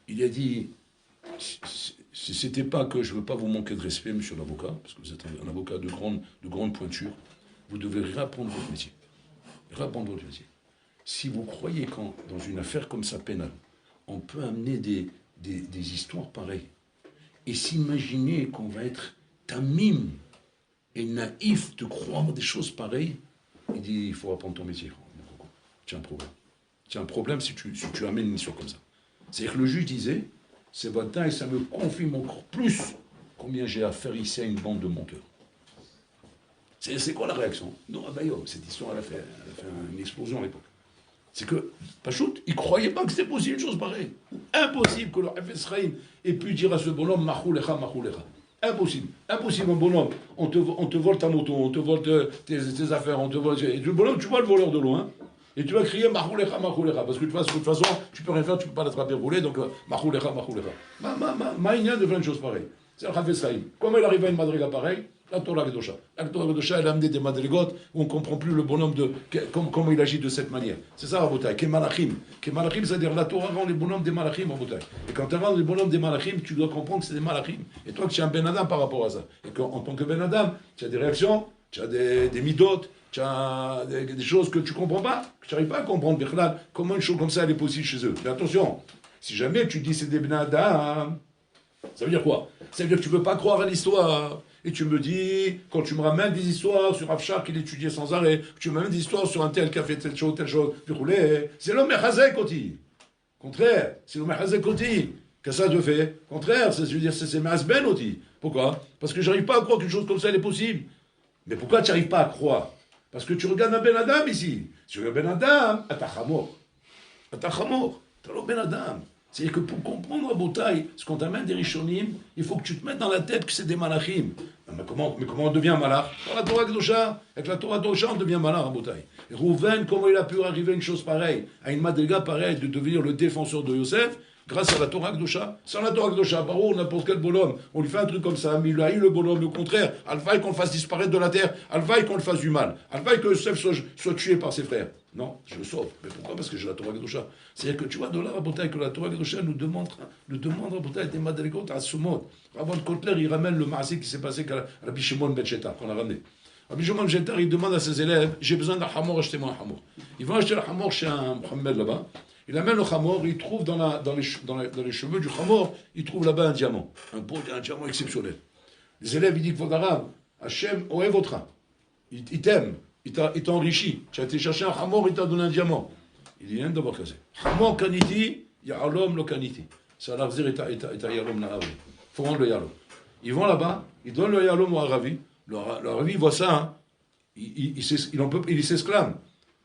A: Il a dit, si c'était pas que je ne veux pas vous manquer de respect, monsieur l'avocat, parce que vous êtes un avocat de grande pointure, vous devez réapprendre votre métier. Réapprendre votre métier. Si vous croyez dans une affaire comme ça pénale, on peut amener des histoires pareilles, et s'imaginer qu'on va être tamim et naïf de croire des choses pareilles, il dit, il faut apprendre ton métier. Tu as un problème. Tu as un problème si tu amènes une histoire comme ça. C'est-à-dire que le juge disait, c'est votre temps et ça me confirme encore plus combien j'ai affaire ici à une bande de menteurs. C'est quoi la réaction? Non, cette histoire, elle a fait une explosion à l'époque. C'est que, Pachout, il ne croyait pas que c'était possible une chose pareille. Impossible que le Hafez Chaim ait pu dire à ce bonhomme, Macholecha, Macholecha. Impossible, un bonhomme. On te vole ta moto, on te vole tes affaires, on te vole. Et le bonhomme, tu vois le voleur de loin, et tu vas crier Macholecha, Macholecha. Parce que de toute façon, tu peux rien faire, tu ne peux pas l'attraper rouler, donc Macholecha, Macholecha. Maïnia de plein de choses pareilles. C'est le Hafez Chaim. Comment il arrive à une madriga pareille? La Torah Kedosha. La Torah Kedosha, elle a amené des madrigotes où on ne comprend plus le bonhomme comment il agit de cette manière. C'est ça, Rabotai. Kemalachim. Kemalachim, c'est-à-dire la Torah rend les bonhommes des malachim, Rabotai. Et quand tu rends les bonhommes des malachim, tu dois comprendre que c'est des malachim. Et toi, tu es un ben adam par rapport à ça. Et qu'en tant que ben adam, tu as des réactions, tu as des midotes, tu as des choses que tu ne comprends pas, que tu n'arrives pas à comprendre. Birklal, comment une chose comme ça, elle est possible chez eux. Mais attention, si jamais tu dis c'est des ben adam, ça veut dire quoi? Ça veut dire que tu ne veux pas croire à l'histoire. Et tu me dis, quand tu me ramènes des histoires sur Afshar qu'il étudiait sans arrêt, tu me ramènes des histoires sur un tel qui a fait telle chose, du roulé, c'est l'homme Mechazek Oti. Contraire, c'est l'homme Mechazek Oti. Qu'est-ce que ça te fait? Contraire, c'est Masben Oti. Pourquoi? Parce que j'arrive pas à croire qu'une chose comme ça elle est possible. Mais pourquoi tu n'arrives pas à croire? Parce que tu regardes un Ben Adam ici. Tu regardes Ben Adam, Atachamor. T'as l'homme Ben Adam. C'est-à-dire que pour comprendre Rabotai, ce qu'on t'amène des Rishonim, il faut que tu te mettes dans la tête que c'est des malachim. Mais comment on devient malach? Par la Torah Kedosha. Avec la Torah Kedosha, on devient malach, Rabotai. Rouven, comment il a pu arriver à une chose pareille, à une madriga pareille, de devenir le défenseur de Yosef, grâce à la Torah Kedosha? Sans la Torah Kedosha, Baruch, n'importe quel bonhomme, on lui fait un truc comme ça, mais il a eu le bonhomme, au contraire, alvaï qu'on le fasse disparaître de la terre, alvaï qu'on le fasse du mal, alvaï que Yosef soit tué par ses frères. Non, je le sauve. Mais pourquoi? Parce que j'ai la Torah Kedosha. C'est-à-dire que tu vois, de là, Rabotai, que la Torah Kedosha nous demande Rabotai, des madrigot à Sumot. Rabban Kotler, il ramène le maasé qui s'est passé à Rabbi Shimon ben Shetar, qu'on a ramené. Rabbi Shimon ben Shetar, il demande à ses élèves, j'ai besoin d'un hamor, achetez-moi un hamor. Ils vont acheter le hamor chez un Mohammed là-bas. Il amène le hamor, il trouve dans les cheveux du hamor, il trouve là-bas un diamant. Un diamant exceptionnel. Les élèves, ils disent, Vodarav, Hachem, oe votre. Il t'aime. Il t'a enrichi. Tu as été chercher un hamor, il t'a donné un diamant. Il dit, rien d'abord casé. Hamor kaniti, ya'alom lo kaniti. Ça va dire, et ta yalom na aravi. Faut rendre le yalom. Ils vont là-bas, ils donnent le yalom au aravi. Le aravi voit ça, hein. Il s'exclame.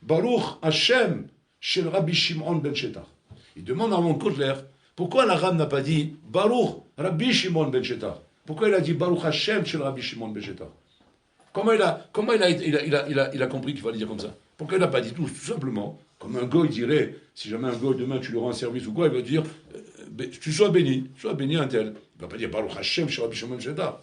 A: Baruch Hashem shel Rabbi Shimon ben Shetar. Il demande à mon Kotler, pourquoi l'arabe n'a pas dit Baruch Rabbi Shimon ben Shetar? Pourquoi il a dit Baruch Hashem shel Rabbi Shimon ben Shetar? Comment il a compris qu'il fallait dire comme ça? Pourquoi il n'a pas dit tout simplement, comme un goy dirait, si jamais un goy demain tu lui rends un service ou quoi, il va dire, tu sois béni un tel. Il ne va pas dire Baruch Hashem shel Rabbi Shimon ben Shetar.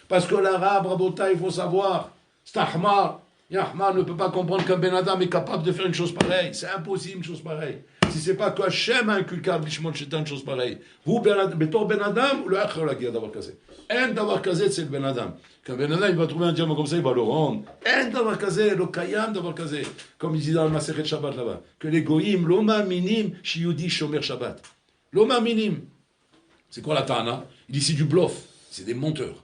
A: Parce que l'arabe, Rabotai, il faut savoir, c'est un Ahmar. Et Ahmar ne peut pas comprendre qu'un Ben Adam est capable de faire une chose pareille. C'est impossible une chose pareille. Si ce n'est pas que Hachem a inculqué à Rabbi Shimon ben Shetar une chose pareille. Vous, Ben Adam, ou le Acher la guerre d'avoir cassé. Un d'avoir casé, c'est le Ben Adam. Quand Ben Adam, il va trouver un diamant comme ça, il va le rendre. Un d'avoir casé, le Kayam d'avoir casé. Comme il dit dans le Maseret Shabbat là-bas. Que les goïms, l'oma minim, shiyudi shomer Shabbat. L'oma minim. C'est quoi la Tana? Il dit c'est du bluff. C'est des menteurs.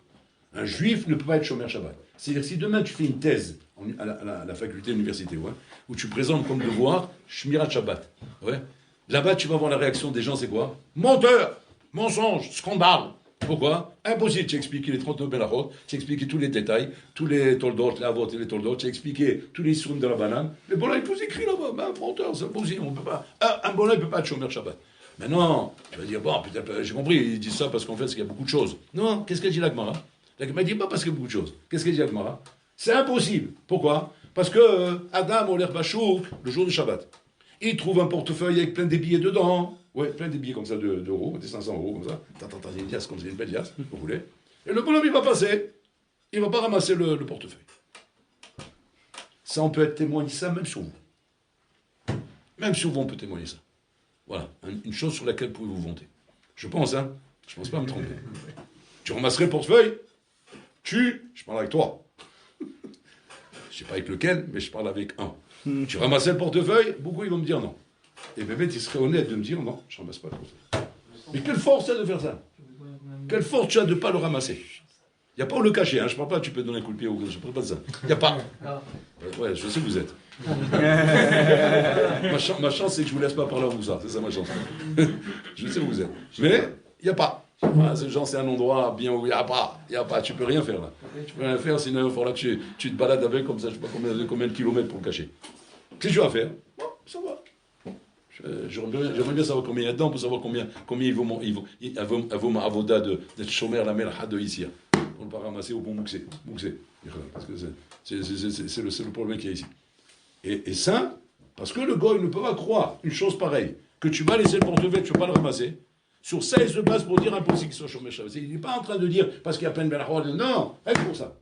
A: Un juif ne peut pas être shomer Shabbat. C'est-à-dire si demain tu fais une thèse à la faculté, l'université, ouais, où tu présentes comme devoir Shmirat Shabbat. Ouais. Là-bas, tu vas voir la réaction des gens, c'est quoi? Menteur, mensonge, scandale. Pourquoi? Impossible. Tu as expliqué les 39 Belachot, tu as expliqué tous les détails, tous les toldot, les avot et les toldot, tu as expliqué tous les sourds de la banane. Mais bon, là, il faut écrire là-bas. Ben, un menteur, c'est impossible. On peut pas. Un bon là, il ne peut pas être Shomer Shabbat. Mais non, tu vas dire, bon, peut-être, j'ai compris, ils disent ça parce qu'en fait, il y a beaucoup de choses. Non, qu'est-ce qu'elle dit la Gemara? La Gemara ne dit pas parce qu'il y a beaucoup de choses. Qu'est-ce qu'elle dit la Gemara? C'est impossible. Pourquoi? Parce que Adam, Oler Bachouk, le jour du Shabbat, il trouve un portefeuille avec plein de billets dedans. Ouais, plein de billets comme ça d'euros, des 500 euros comme ça. T'as une liasse comme ça, une belle liasse, vous voulez. Et le bonhomme, il va passer. Il ne va pas ramasser le portefeuille. Ça, on peut être témoin de ça, même souvent. Même souvent, on peut témoigner ça. Voilà, une chose sur laquelle vous pouvez vous vanter. Je pense, hein. Je pense pas me tromper. Tu ramasserais le portefeuille. Je parle avec toi. Je sais pas avec lequel, mais je parle avec un. Tu ramassais le portefeuille, beaucoup ils vont me dire non. Et bébé, tu serais honnête de me dire non, je ramasse pas le portefeuille. Mais quelle force tu as de faire ça? Quelle force tu as de ne pas le ramasser? Il n'y a pas où le cacher, hein. Je ne parle pas, tu peux donner un coup de pied ou je ne parle pas de ça. Il n'y a pas. Ouais, je sais où vous êtes. ma chance, c'est que je ne vous laisse pas parler en vous ça. C'est ça ma chance. Je sais où vous êtes. Mais il n'y a pas. Ah, ce genre, c'est un endroit bien où il n'y a pas. Tu peux rien faire là. Tu peux rien faire, sinon il va falloir que tu te balades avec comme ça, je ne sais pas combien de kilomètres pour le cacher. Qu'est-ce que tu vas faire? Bon, ça va. J'aimerais bien savoir combien il y a dedans pour savoir combien il vaut ma avoda d'être chômeur la melha de ici. On ne va pas ramasser au bon mouxé. Parce que c'est le problème qu'il y a ici. Et ça, parce que le goy ne peut pas croire une chose pareille, que tu vas laisser le portefeuille, tu ne peux pas le ramasser. Sur ça, il se base pour dire impossible qu'il soit chômeur. Il n'est pas en train de dire parce qu'il y a plein de belachot. Non, elle pour ça.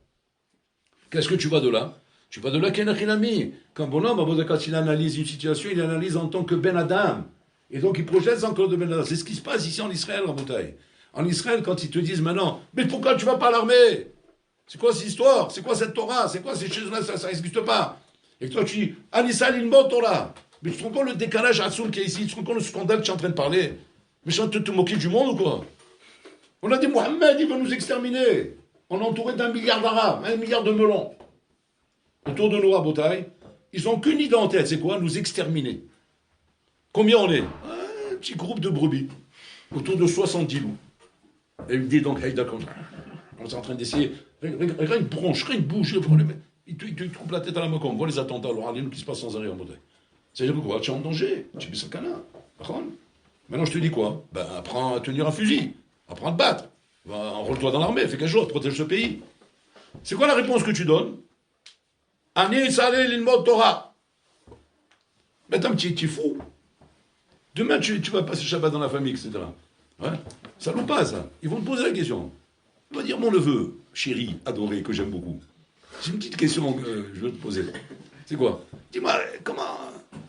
A: Qu'est-ce que tu vas de là? Tu vas de là qu'il y a un ami. Quand bonhomme, quand il analyse une situation, il analyse en tant que Ben Adam. Et donc il projette encore de Ben Adam. C'est ce qui se passe ici en Israël, Rabotai. En Israël, quand ils te disent maintenant, mais pourquoi tu ne vas pas à l'armée? C'est quoi cette histoire? C'est quoi cette Torah? C'est quoi ces choses-là? Ça n'existe pas. Et toi tu dis, Anissa l'inbo Torah. Mais tu te rends compte le décalage Hatsoum qui est ici? Tu te rends compte le scandale que tu es en train de parler? Mais je suis en train de te moquer du monde ou quoi? On a dit, Mohamed, il va nous exterminer. On est entouré d'1 milliard d'Arabes, 1 milliard de melons. Autour de nous, Rabotai, ils n'ont qu'une idée en tête, c'est quoi? Nous exterminer. Combien on est? Un petit groupe de brebis, autour de 70 loups. Et il me dit donc, hey, d'accord, on est en train d'essayer, rien une bronche, rien une bouche, il te coupe la tête à la main, on voit les attentats, alors qui se passent sans arrêt en Rabotai. C'est-à-dire quoi? Tu es en danger, tu es sakana. Maintenant, je te dis quoi? Ben, apprends à tenir un fusil, apprends à te battre, enrôle-toi dans l'armée, fais quelque chose, protège ce pays. C'est quoi la réponse que tu donnes? Ani Saleh l'ilmod Torah. Mais attends, tu es fou. Demain, tu vas passer Shabbat dans la famille, etc. Ouais. Ça loue pas, ça. Ils vont te poser la question. Il va dire, mon neveu, chéri, adoré, que j'aime beaucoup. J'ai une petite question que je veux te poser. C'est quoi? Dis-moi,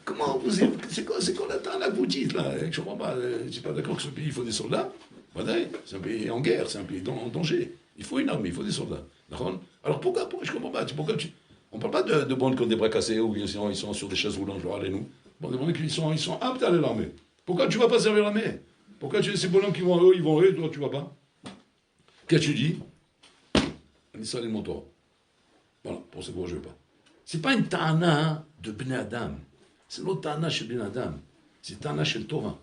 A: comment vous... C'est quoi la Tana que vous dites, là? Je comprends pas. Je suis pas d'accord que ce pays, il faut des soldats. Voilà, c'est un pays en guerre, c'est un pays en danger. Il faut une armée, il faut des soldats. D'accord? Alors pourquoi je comprends pas. On ne parle pas de bandes qui ont des bras cassés ou ils sont sur des chaises roulantes, genre, allez-nous. Bon, des bandes qui sont aptes à aller à l'armée. Pourquoi tu ne vas pas servir l'armée? Pourquoi ces bonhommes qui vont eux, ils vont eux, toi tu ne vas pas? Qu'est-ce que tu dis? Anissa le Montora. Voilà, pour ce que je ne veux pas. Ce n'est pas une ta'ana de Bnei Adam. C'est l'autre ta'ana chez Bnei Adam. C'est ta'ana chez le Torah.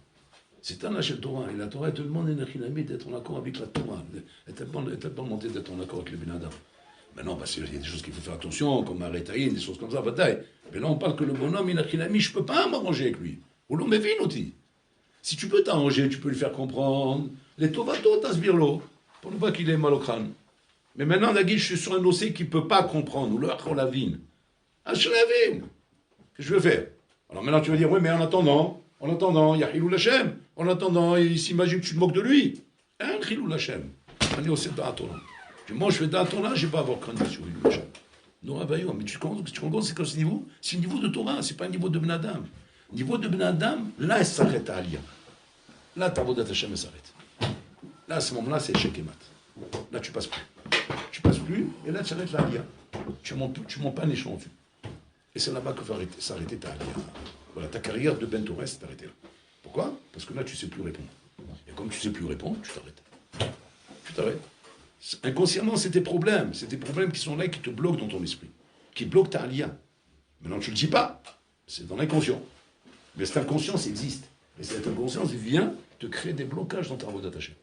A: C'est ta'ana chez le Torah. Et la Torah, elle te demande d'être en accord avec la Torah. Elle t'a demandé d'être en accord avec le Bnei Adam. Maintenant, parce qu'il y a des choses qu'il faut faire attention, comme Aretaïn, des choses comme ça, bataille. Mais là, on parle que le bonhomme, il a qu'il a mis, je ne peux pas m'arranger avec lui. Ou l'on m'est aussi. Si tu peux t'arranger, tu peux lui faire comprendre. Les tovato, tasbirlo, pour ne pas qu'il ait mal au crâne. Mais maintenant, Nagui, je suis sur un dossier qui ne peut pas comprendre. Ou le acholavine. Acholavine. Qu'est-ce que je veux faire? Alors maintenant, tu vas dire, oui, mais en attendant, il y a Hilou Lachem. En attendant, il s'imagine que tu te moques de lui. Hein, Hilou Lachem. On est au Torah. Moi, je fais d'Atorah, je ne vais pas avoir crainte sur Hilou Lachem. Non, mais tu comprends, c'est quoi ce niveau? C'est un niveau de Torah, ce n'est pas un niveau de Ben Adam. Niveau de Ben Adam, là, elle s'arrête à Aliyah. Là, ta Vodat Hashem, elle s'arrête. Là, à ce moment-là, c'est échec et mat. Là, tu passes plus. Tu passes plus, et là, tu arrêtes l'Aliyah. Tu montes pas un échelon dessus. Et c'est là-bas que va s'arrêter ta Aliyah. Voilà, ta carrière de Ben Torah s'est arrêtée là. Pourquoi? Parce que là, tu ne sais plus répondre. Et comme tu ne sais plus répondre, tu t'arrêtes. Tu t'arrêtes. Inconsciemment, c'est tes problèmes. C'est tes problèmes qui sont là et qui te bloquent dans ton esprit. Qui bloquent ta Aliyah. Maintenant, tu ne le dis pas. C'est dans l'inconscient. Mais cette inconscience existe. Et cette inconscience vient te créer des blocages dans ta voie d'attaché.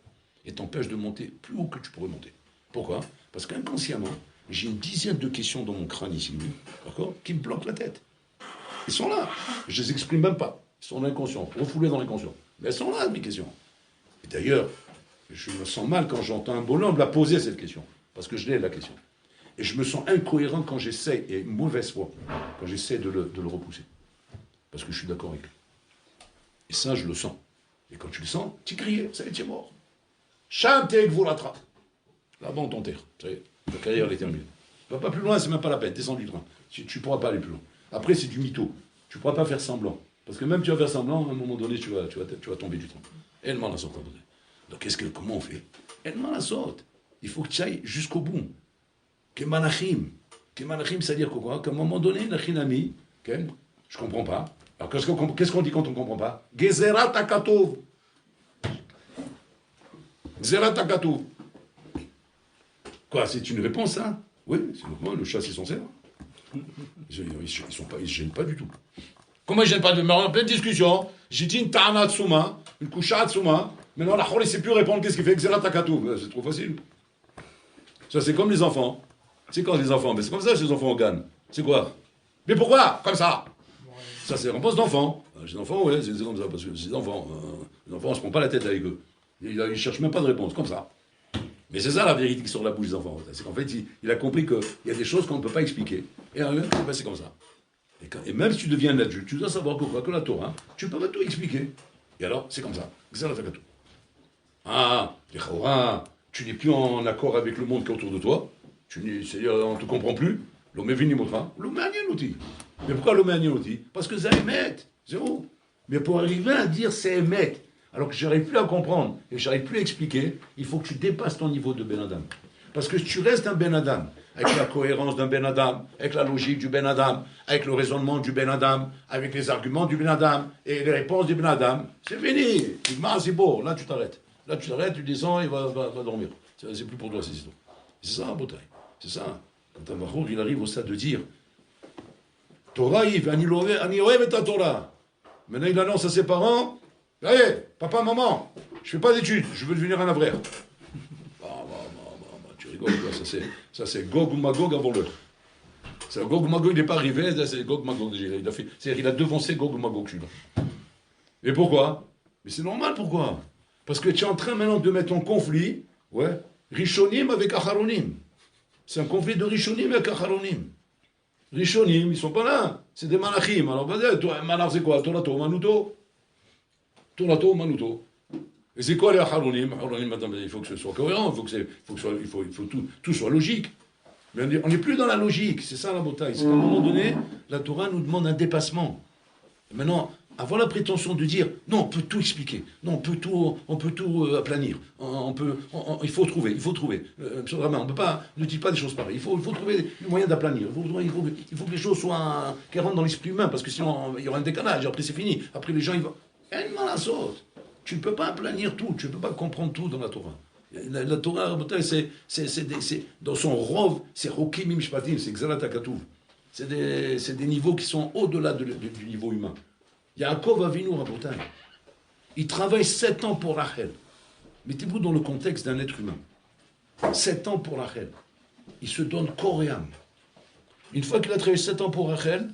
A: Et t'empêche de monter plus haut que tu pourrais monter. Pourquoi? Parce qu'inconsciemment, j'ai une dizaine de questions dans mon crâne ici, d'accord, qui me bloquent la tête. Ils sont là. Je ne les exprime même pas. Ils sont dans l'inconscient, refoulés dans l'inconscient. Mais elles sont là, mes questions. Et d'ailleurs, je me sens mal quand j'entends un bonhomme la poser cette question. Parce que je l'ai, la question. Et je me sens incohérent quand j'essaie, et mauvaise foi, quand j'essaie de le repousser. Parce que je suis d'accord avec lui. Et ça, je le sens. Et quand tu le sens, tu criais, ça y est, tu es mort. Chantez que vous l'attrape. Là-bas, on t'enterre. Ça y est, ta carrière, elle est terminée. Tu ne vas pas plus loin, c'est même pas la peine. Descends du train. Tu ne pourras pas aller plus loin. Après, c'est du mytho. Tu ne pourras pas faire semblant. Parce que même tu vas faire semblant, à un moment donné, tu vas tomber du train. Et elle m'en a sorti. Donc, comment on fait? Elle m'en a sorti. Il faut que tu ailles jusqu'au bout. Kemalachim. Kemalachim, c'est-à-dire quoi? Qu'à un moment donné, l'achinami, je ne comprends pas. Alors, qu'est-ce qu'on dit quand on ne comprend pas? Gezerat akatov. Gezerat akatov. Quoi, c'est une réponse, ça? Oui, c'est normal, le chat, c'est son cerf. Ils ne se gênent pas du tout. Comment ils ne gênent pas? Mais en pleine discussion, j'ai dit une ta'ana tsuma, une kusha tsuma. Maintenant, la chol, il ne sait plus répondre. Qu'est-ce qu'il fait? Gezerat akatov. C'est trop facile. Ça, c'est comme les enfants. C'est quand les enfants, mais c'est comme ça que les enfants gagnent. C'est quoi? Mais pourquoi? Comme ça. Ça, c'est une réponse d'enfant. Les enfants, ouais, c'est comme ça, parce que c'est des enfants. Les enfants, on ne se prend pas la tête avec eux. Ils ne cherchent même pas de réponse, comme ça. Mais c'est ça la vérité qui sort de la bouche des enfants. C'est qu'en fait, il a compris qu'il y a des choses qu'on ne peut pas expliquer. Et c'est comme ça. Et même si tu deviens un adulte, tu dois savoir que la Torah, tu ne peux pas tout expliquer. Et alors, c'est comme ça. Ah, les Chaura, tu n'es plus en accord avec le monde qui est autour de toi. C'est-à-dire, on ne te comprend plus. L'homme est venu motra. L'homme est un outil. Mais pourquoi l'homme est un outil? Parce que ça émet. Zéro. Mais pour arriver à dire c'est émet, alors que je n'arrive plus à comprendre et que je n'arrive plus à expliquer, il faut que tu dépasses ton niveau de Ben Adam. Parce que si tu restes un Ben Adam, avec la cohérence d'un Ben Adam, avec la logique du Ben Adam, avec le raisonnement du Ben Adam, avec les arguments du Ben Adam et les réponses du Ben Adam, c'est fini. C'est beau. Là, tu t'arrêtes. Là, tu t'arrêtes, tu descends et va dormir. C'est plus pour toi, ces histoires. C'est ça, Botaï. C'est ça. Quand un Bachour, il arrive au stade de dire Torah, Yves, Aniroev et ta Torah. Maintenant, il annonce à ses parents allez, papa, maman, je fais pas d'études, je veux devenir un avraire. Tu rigoles, quoi, ça c'est Gog ou Magog avant l'heure. Gog ou Magog, il n'est pas arrivé, c'est Gog ou Magog. C'est-à-dire, il a devancé Gog ou Magog, celui-là. Et pourquoi? Mais c'est normal, pourquoi? Parce que tu es en train maintenant de mettre en conflit, ouais, Rishonim avec Acharonim. C'est un conflit de Rishonim avec Acharonim. Rishonim, ils sont pas là. C'est des Malachim. Alors, toi, Malach, c'est quoi? Torato, Manuto. Torato, Manuto. Et c'est quoi les Acharonim? Acharonim, il faut que ce soit cohérent, il faut tout soit logique. Mais on n'est plus dans la logique, c'est ça la bataille. C'est qu'à un moment donné, la Torah nous demande un dépassement. Et maintenant, avoir la prétention de dire, non, on peut tout expliquer, non, on peut tout aplanir, il faut trouver. On peut pas, ne dit pas des choses pareilles. Il faut trouver le moyen d'aplanir. Il faut que les choses soient, qu'elles rentrent dans l'esprit humain, parce que sinon, il y aura un décalage, après c'est fini. Après les gens, ils vont... Tu ne peux pas aplanir tout, tu ne peux pas comprendre tout dans la Torah. La Torah, c'est dans son rov, c'est Rokim Mishpatim, c'est Xalat HaKatuv. C'est des niveaux qui sont au-delà du niveau humain. Yaakov Avinu, Rabotai, il travaille 7 ans pour Rachel. Mettez-vous dans le contexte d'un être humain. 7 ans pour Rachel. Il se donne corps et âme. Une fois qu'il a travaillé 7 ans pour Rachel,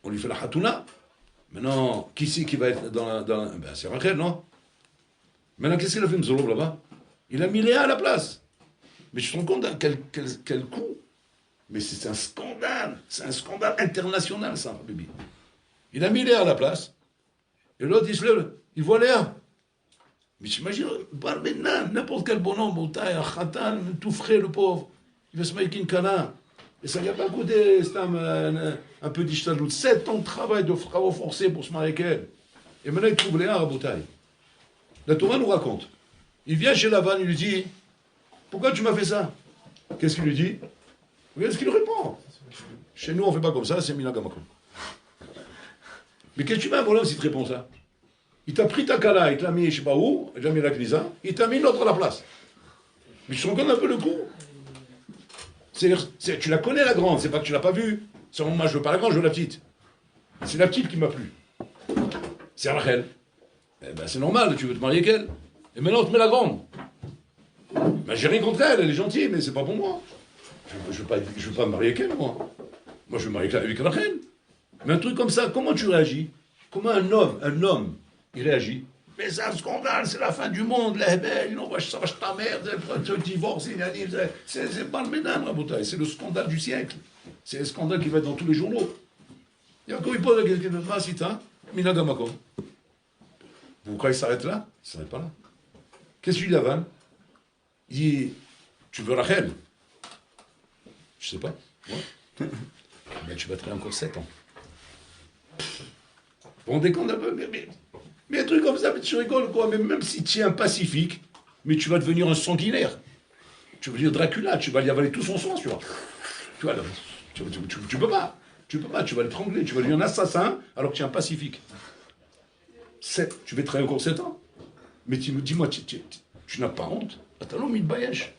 A: on lui fait la Hatouna. Maintenant, qui c'est qui va être dans la... Ben, c'est Rachel, non? Maintenant, qu'est-ce qu'il a fait, Mzolov, là-bas? Il a mis Léa à la place. Mais je te rends compte, quel coup. Mais c'est un scandale international, ça, Bibi. Il a mis Léa à la place. Et l'autre, il se lève, il voit Léa. Mais j'imagine, n'importe quel bonhomme, un khatan, tout frais, le pauvre, il va se mettre une cana. Et ça lui a pas coûté, un peu d'ishtadlout. 7 ans de travail de travaux forcés pour se marier avec elle. Et maintenant, il trouve Léa à Rabotai. La Torah nous raconte. Il vient chez Lavan, il lui dit, pourquoi tu m'as fait ça? Qu'est-ce qu'il lui dit? Regardez ce qu'il répond. Chez nous, on ne fait pas comme ça, c'est Minagamakom. Mais qu'est-ce que tu mets un problème s'il te répond ça? Il t'a pris ta kala, il te l'a mis, je ne sais pas où, il t'a mis la Knisa, il t'a mis l'autre à la place. Mais tu te rends compte un peu le coup? Tu la connais la grande, c'est pas que tu l'as pas vue. Moi je veux pas la grande, je veux la petite. C'est la petite qui m'a plu. C'est Rachel. Eh ben c'est normal, tu veux te marier avec elle. Et maintenant on te met la grande. Ben j'ai rien contre elle, elle est gentille, mais c'est pas pour moi. Je veux pas me marier avec elle, moi. Moi je veux me marier avec Rachel. Mais un truc comme ça, comment tu réagis? Comment un homme, il réagit? Mais c'est un scandale, c'est la fin du monde, il envoie ça va ta mère, ce divorce, c'est pas le ménage, Rabotai, c'est le scandale du siècle. C'est le scandale qui va être dans tous les journaux. Il y a encore une pose la question de Masita, Minagamakom. Vous croyez qu'il s'arrête là? Il ne s'arrête pas là. Qu'est-ce qu'il dit Lavan? Il dit, tu veux Rachel? Je sais pas. Ouais. Mais tu vas travailler encore 7 ans. Vous vous rendez compte un peu? Mais un truc comme ça, mais tu rigoles quoi? Mais même si tu es un pacifique, mais tu vas devenir un sanguinaire. Tu vas devenir Dracula, tu vas y avaler tout son sang, tu vois. Tu peux pas. Tu vas l'étrangler, tu vas devenir un assassin alors que tu es un pacifique. Tu vas travailler encore 7 ans. Mais dis-moi, tu n'as pas honte? Atalom, il bayesh.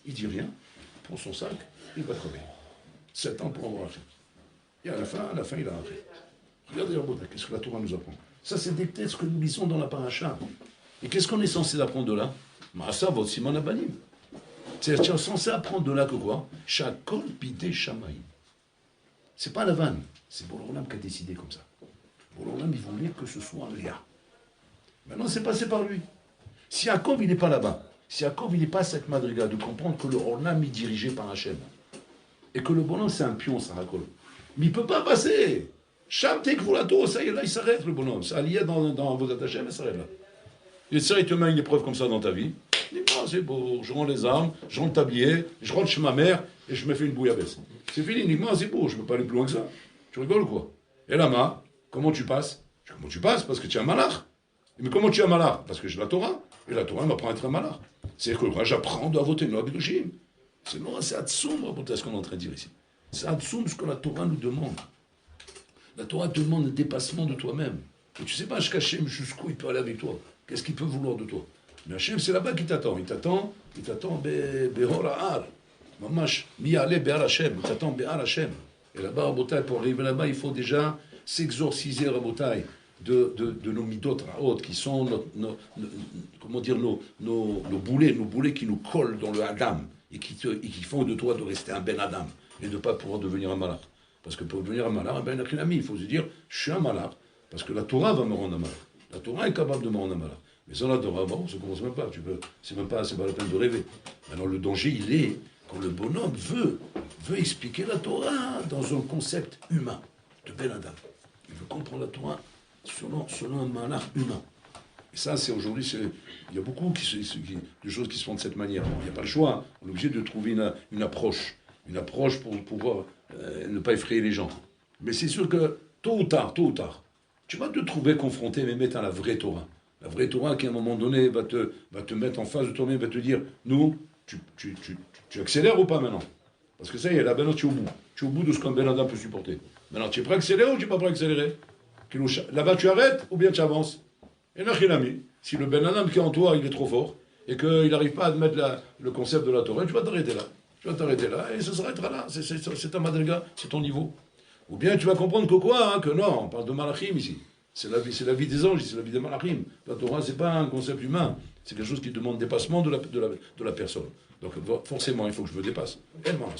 A: Il dit rien, il prend son sac, il va travailler. 7 ans pour avoir fait. Et à la fin, il a arrêté. Regardez, qu'est-ce que la Torah nous apprend? Ça, c'est des textes que nous lisons dans la paracha. Et qu'est-ce qu'on est censé apprendre de là? Maasa vot siman abanim. C'est-à-dire, tu es censé apprendre de là que quoi? Shakol pidei shamayim. C'est pas la vanne, c'est Borolam qui a décidé comme ça. Borolam, il voulait que ce soit Léa. Maintenant, c'est passé par lui. Si Yaakov, il n'est pas là-bas, si Yaakov, il n'est pas à cette madriga de comprendre que le Olam est dirigé par Hachem, et que le bonhomme, c'est un pion, ça raconte. Mais il ne peut pas passer. Chamtek Volato, ça y est, là, il s'arrête, le bonhomme. Ça allié dans vos attachés, mais il s'arrête là. Et ça, il te met une épreuve comme ça dans ta vie. Il dit, c'est beau, je rends les armes, je rends le tablier, je rentre chez ma mère, et je me fais une bouillabaisse. C'est fini, uniquement, c'est beau, je ne peux pas aller plus loin que ça. Tu rigoles quoi? Et là, comment tu passes? Comment tu passes? Parce que tu es un malach. Mais comment tu es un malach? Parce que j'ai la Torah. Et la Torah m'apprend à être un malach. C'est que j'apprends à voter le Abidouchim. C'est Hatsoum, ce qu'on est en train de dire ici. C'est Hatsoum ce que la Torah nous demande. La Torah te demande un dépassement de toi-même. Et tu ne sais pas jusqu'où il peut aller avec toi. Qu'est-ce qu'il peut vouloir de toi? Mais Hachem, c'est là-bas qu'il t'attend. Il t'attend Behor Ha'ar. Mamash, Mi'ale Behar Hachem. Il t'attend Behar Hachem. Et là-bas, Rabotai, pour arriver là-bas, il faut déjà s'exorciser, Rabotai, de nos midot raot, qui sont nos boulets qui nous collent dans le Adam, et qui font de toi de rester un Ben Adam, et de ne pas pouvoir devenir un malach. Parce que pour devenir un malach, il n'y a qu'un ami, il faut se dire, je suis un malach, parce que la Torah va me rendre un malach. La Torah est capable de me rendre malade. Mais sans la Torah, bon, ça ne commence même pas. C'est pas la peine de rêver. Alors le danger, il est quand le bonhomme veut expliquer la Torah dans un concept humain, de Ben Adam. Il veut comprendre la Torah selon un malheur humain. Et ça, c'est aujourd'hui, il y a beaucoup de choses qui se font de cette manière. Il n'y a pas le choix. On est obligé de trouver une approche pour pouvoir ne pas effrayer les gens. Mais c'est sûr que tôt ou tard, tu vas te trouver confronté, mais à la vraie Torah. La vraie Torah qui, à un moment donné, va te mettre en face de toi-même, va te dire, nous, tu accélères ou pas maintenant? Parce que ça y est, là, maintenant, tu es au bout. Tu es au bout de ce qu'un Ben Adam peut supporter. Maintenant, tu es prêt à accélérer ou tu n'es pas prêt à accélérer? Là-bas, tu arrêtes ou bien tu avances? Et là, si le Ben Adam qui est en toi, il est trop fort, et qu'il n'arrive pas à admettre le concept de la Torah, tu vas t'arrêter là. Tu vas t'arrêter là, et ça s'arrêtera là. C'est ta madriga, c'est ton niveau. Ou bien tu vas comprendre que quoi, que non, on parle de malachim ici. C'est la vie des anges, c'est la vie des malachim. La Torah, c'est pas un concept humain. C'est quelque chose qui demande dépassement de la personne. Donc forcément, il faut que je me dépasse. Et moi,